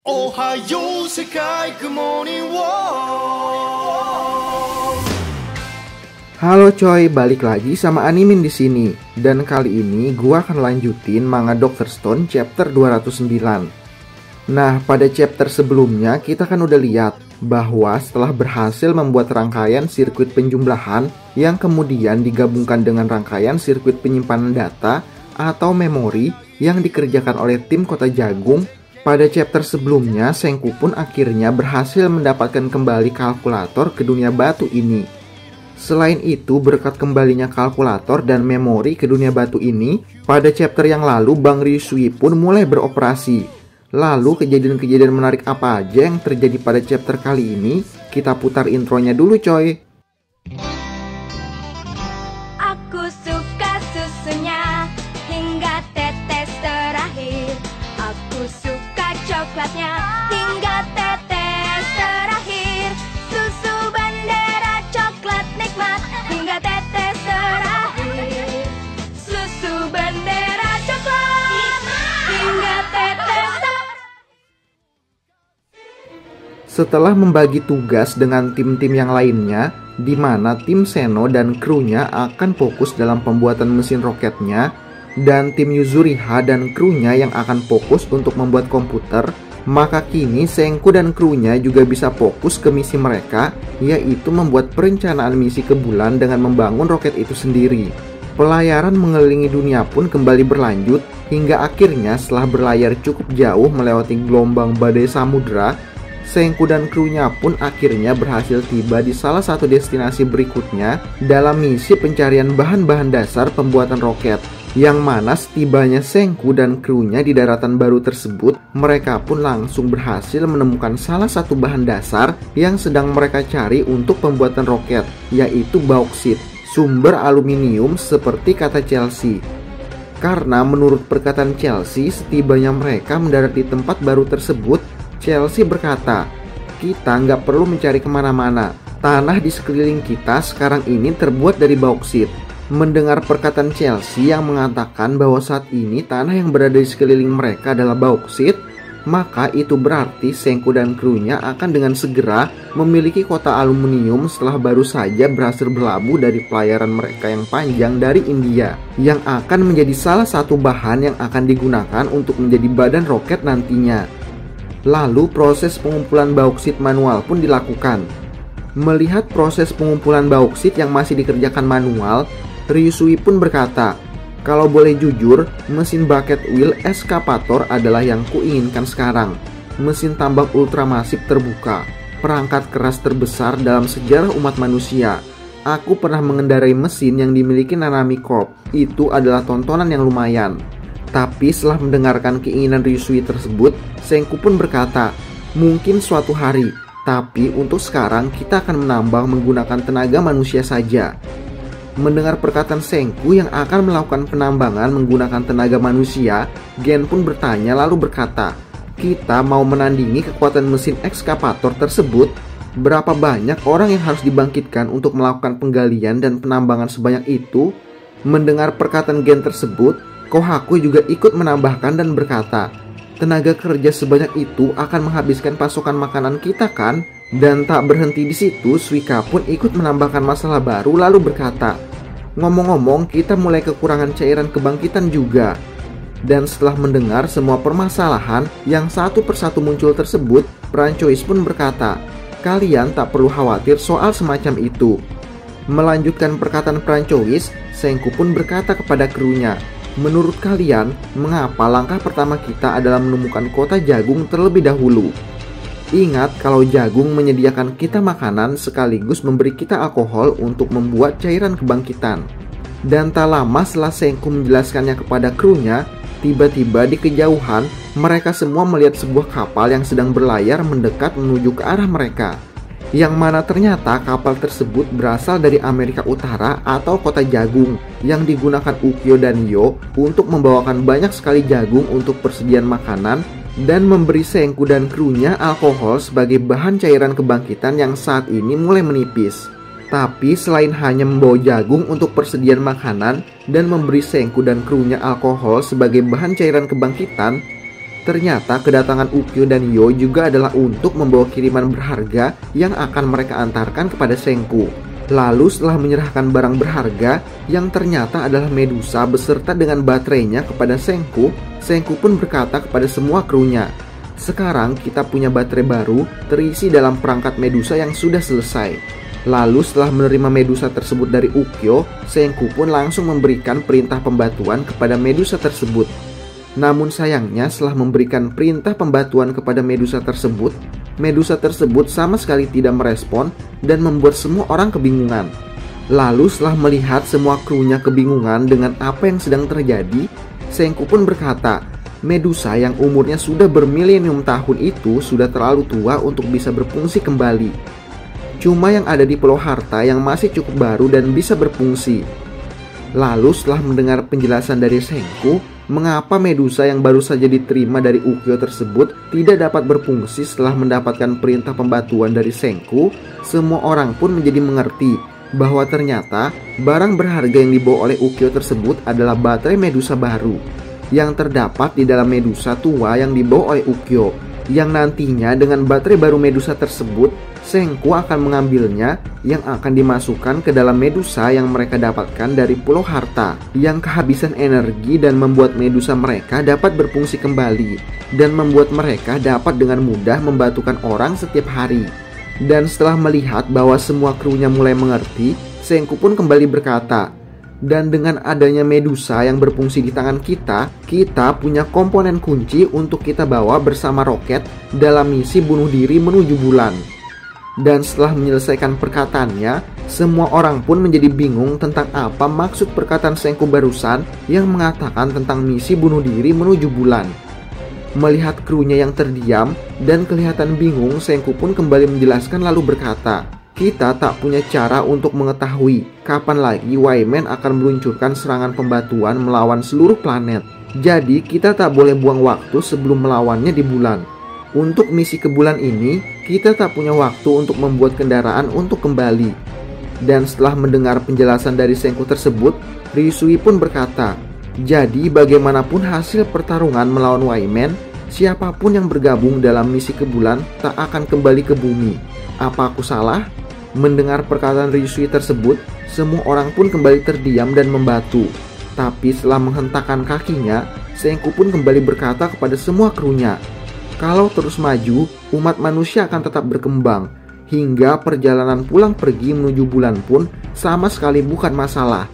Ohayo Sekai Good Morning World. Halo coy, balik lagi sama Animin di sini. Dan kali ini gua akan lanjutin manga Dr. Stone chapter 209. Nah, pada chapter sebelumnya kita kan udah lihat bahwa setelah berhasil membuat rangkaian sirkuit penjumlahan yang kemudian digabungkan dengan rangkaian sirkuit penyimpanan data atau memori yang dikerjakan oleh tim Kota Jagung, pada chapter sebelumnya Senku pun akhirnya berhasil mendapatkan kembali kalkulator ke dunia batu ini. Selain itu, berkat kembalinya kalkulator dan memori ke dunia batu ini, pada chapter yang lalu Bang Ryusui pun mulai beroperasi. Lalu kejadian-kejadian menarik apa aja yang terjadi pada chapter kali ini? Kita putar intronya dulu coy. Aku suka susunya hingga tetes terakhir. Aku suka coklatnya hingga tetes terakhir. Susu bendera coklat nikmat hingga tetes terakhir. Susu bendera coklat hingga tetes terakhir. Setelah membagi tugas dengan tim-tim yang lainnya, di mana tim Seno dan krunya akan fokus dalam pembuatan mesin roketnya, dan tim Yuzuriha dan krunya yang akan fokus untuk membuat komputer, maka kini Senku dan krunya juga bisa fokus ke misi mereka, yaitu membuat perencanaan misi ke bulan dengan membangun roket itu sendiri. Pelayaran mengelilingi dunia pun kembali berlanjut, hingga akhirnya setelah berlayar cukup jauh melewati gelombang badai samudra, Senku dan krunya pun akhirnya berhasil tiba di salah satu destinasi berikutnya dalam misi pencarian bahan-bahan dasar pembuatan roket. Yang mana setibanya Senku dan krunya di daratan baru tersebut, mereka pun langsung berhasil menemukan salah satu bahan dasar yang sedang mereka cari untuk pembuatan roket, yaitu bauksit, sumber aluminium seperti kata Chelsea. Karena menurut perkataan Chelsea, setibanya mereka mendarat di tempat baru tersebut, Chelsea berkata, "Kita nggak perlu mencari kemana-mana, tanah di sekeliling kita sekarang ini terbuat dari bauksit." Mendengar perkataan Chelsea yang mengatakan bahwa saat ini tanah yang berada di sekeliling mereka adalah bauksit, maka itu berarti Senku dan krunya akan dengan segera memiliki kota aluminium setelah baru saja berhasil berlabuh dari pelayaran mereka yang panjang dari India, yang akan menjadi salah satu bahan yang akan digunakan untuk menjadi badan roket nantinya. Lalu proses pengumpulan bauksit manual pun dilakukan. Melihat proses pengumpulan bauksit yang masih dikerjakan manual, Ryusui pun berkata, "Kalau boleh jujur, mesin bucket wheel eskavator adalah yang kuinginkan sekarang. Mesin tambang ultramasif terbuka, perangkat keras terbesar dalam sejarah umat manusia. Aku pernah mengendarai mesin yang dimiliki Nanami Corp. Itu adalah tontonan yang lumayan." Tapi setelah mendengarkan keinginan Ryusui tersebut, Senku pun berkata, "Mungkin suatu hari, tapi untuk sekarang kita akan menambang menggunakan tenaga manusia saja." Mendengar perkataan Senku yang akan melakukan penambangan menggunakan tenaga manusia, Gen pun bertanya lalu berkata, "Kita mau menandingi kekuatan mesin ekskavator tersebut? Berapa banyak orang yang harus dibangkitkan untuk melakukan penggalian dan penambangan sebanyak itu?" Mendengar perkataan Gen tersebut, Kohaku juga ikut menambahkan dan berkata, "Tenaga kerja sebanyak itu akan menghabiskan pasokan makanan kita kan?" Dan tak berhenti di situ, Suika pun ikut menambahkan masalah baru lalu berkata, "Ngomong-ngomong, kita mulai kekurangan cairan kebangkitan juga." Dan setelah mendengar semua permasalahan yang satu persatu muncul tersebut, Francois pun berkata, "Kalian tak perlu khawatir soal semacam itu." Melanjutkan perkataan Francois, Senku pun berkata kepada krunya, "Menurut kalian, mengapa langkah pertama kita adalah menemukan kota Jagung terlebih dahulu? Ingat kalau Jagung menyediakan kita makanan sekaligus memberi kita alkohol untuk membuat cairan kebangkitan." Dan tak lama setelah Senku menjelaskannya kepada krunya, tiba-tiba di kejauhan mereka semua melihat sebuah kapal yang sedang berlayar mendekat menuju ke arah mereka. Yang mana ternyata kapal tersebut berasal dari Amerika Utara atau kota Jagung yang digunakan Ukyo dan Yo untuk membawakan banyak sekali jagung untuk persediaan makanan dan memberi Senku dan krunya alkohol sebagai bahan cairan kebangkitan yang saat ini mulai menipis. Tapi selain hanya membawa jagung untuk persediaan makanan dan memberi Senku dan krunya alkohol sebagai bahan cairan kebangkitan, Ternyata kedatangan Ukyo dan Yo juga adalah untuk membawa kiriman berharga yang akan mereka antarkan kepada Senku. Lalu setelah menyerahkan barang berharga yang ternyata adalah Medusa beserta dengan baterainya kepada Senku, Senku pun berkata kepada semua krunya, "Sekarang kita punya baterai baru terisi dalam perangkat Medusa yang sudah selesai." Lalu setelah menerima Medusa tersebut dari Ukyo, Senku pun langsung memberikan perintah pembatuan kepada Medusa tersebut. Namun sayangnya setelah memberikan perintah pembatuan kepada Medusa tersebut sama sekali tidak merespon dan membuat semua orang kebingungan. Lalu setelah melihat semua krunya kebingungan dengan apa yang sedang terjadi, Senku pun berkata, Medusa yang umurnya sudah bermilenium tahun itu sudah terlalu tua untuk bisa berfungsi kembali. Cuma yang ada di Pulau Harta yang masih cukup baru dan bisa berfungsi. Lalu setelah mendengar penjelasan dari Senku, mengapa Medusa yang baru saja diterima dari Ukyo tersebut tidak dapat berfungsi setelah mendapatkan perintah pembatuan dari Senku, semua orang pun menjadi mengerti bahwa ternyata barang berharga yang dibawa oleh Ukyo tersebut adalah baterai Medusa baru yang terdapat di dalam Medusa tua yang dibawa oleh Ukyo, yang nantinya dengan baterai baru Medusa tersebut Senku akan mengambilnya yang akan dimasukkan ke dalam Medusa yang mereka dapatkan dari Pulau Harta yang kehabisan energi dan membuat Medusa mereka dapat berfungsi kembali dan membuat mereka dapat dengan mudah membatukan orang setiap hari. Dan setelah melihat bahwa semua krunya mulai mengerti, Senku pun kembali berkata, "Dan dengan adanya Medusa yang berfungsi di tangan kita punya komponen kunci untuk kita bawa bersama roket dalam misi bunuh diri menuju bulan." Dan setelah menyelesaikan perkataannya, semua orang pun menjadi bingung tentang apa maksud perkataan Senku barusan yang mengatakan tentang misi bunuh diri menuju bulan. Melihat krunya yang terdiam dan kelihatan bingung, Senku pun kembali menjelaskan lalu berkata, "Kita tak punya cara untuk mengetahui kapan lagi Y-Man akan meluncurkan serangan pembatuan melawan seluruh planet. Jadi kita tak boleh buang waktu sebelum melawannya di bulan. Untuk misi ke bulan ini, kita tak punya waktu untuk membuat kendaraan untuk kembali." Dan setelah mendengar penjelasan dari Senku tersebut, Ryusui pun berkata, "Jadi bagaimanapun hasil pertarungan melawan Y-Man, siapapun yang bergabung dalam misi ke bulan tak akan kembali ke bumi. Apa aku salah?" Mendengar perkataan Ryusui tersebut, semua orang pun kembali terdiam dan membatu. Tapi setelah menghentakkan kakinya, Senku pun kembali berkata kepada semua krunya, "Kalau terus maju, umat manusia akan tetap berkembang. Hingga perjalanan pulang pergi menuju bulan pun sama sekali bukan masalah.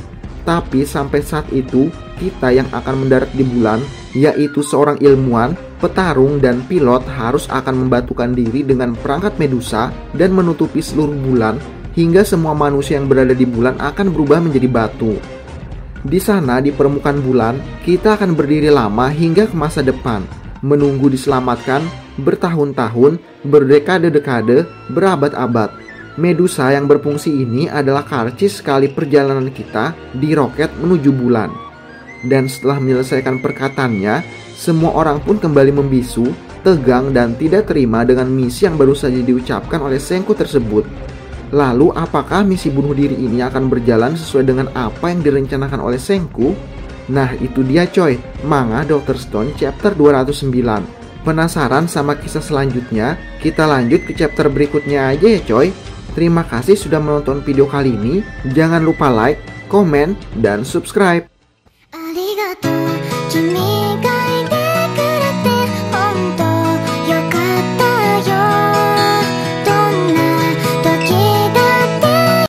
Tapi sampai saat itu, kita yang akan mendarat di bulan, yaitu seorang ilmuwan, petarung, dan pilot harus akan membatukan diri dengan perangkat Medusa dan menutupi seluruh bulan hingga semua manusia yang berada di bulan akan berubah menjadi batu. Di sana di permukaan bulan, kita akan berdiri lama hingga ke masa depan, menunggu diselamatkan bertahun-tahun, berdekade-dekade, berabad-abad. Medusa yang berfungsi ini adalah karcis sekali perjalanan kita di roket menuju bulan." Dan setelah menyelesaikan perkataannya, semua orang pun kembali membisu, tegang, dan tidak terima dengan misi yang baru saja diucapkan oleh Senku tersebut. Lalu apakah misi bunuh diri ini akan berjalan sesuai dengan apa yang direncanakan oleh Senku? Nah itu dia coy, manga Dr. Stone chapter 209. Penasaran sama kisah selanjutnya? Kita lanjut ke chapter berikutnya aja ya coy. Terima kasih sudah menonton video kali ini. Jangan lupa like, komen, dan subscribe.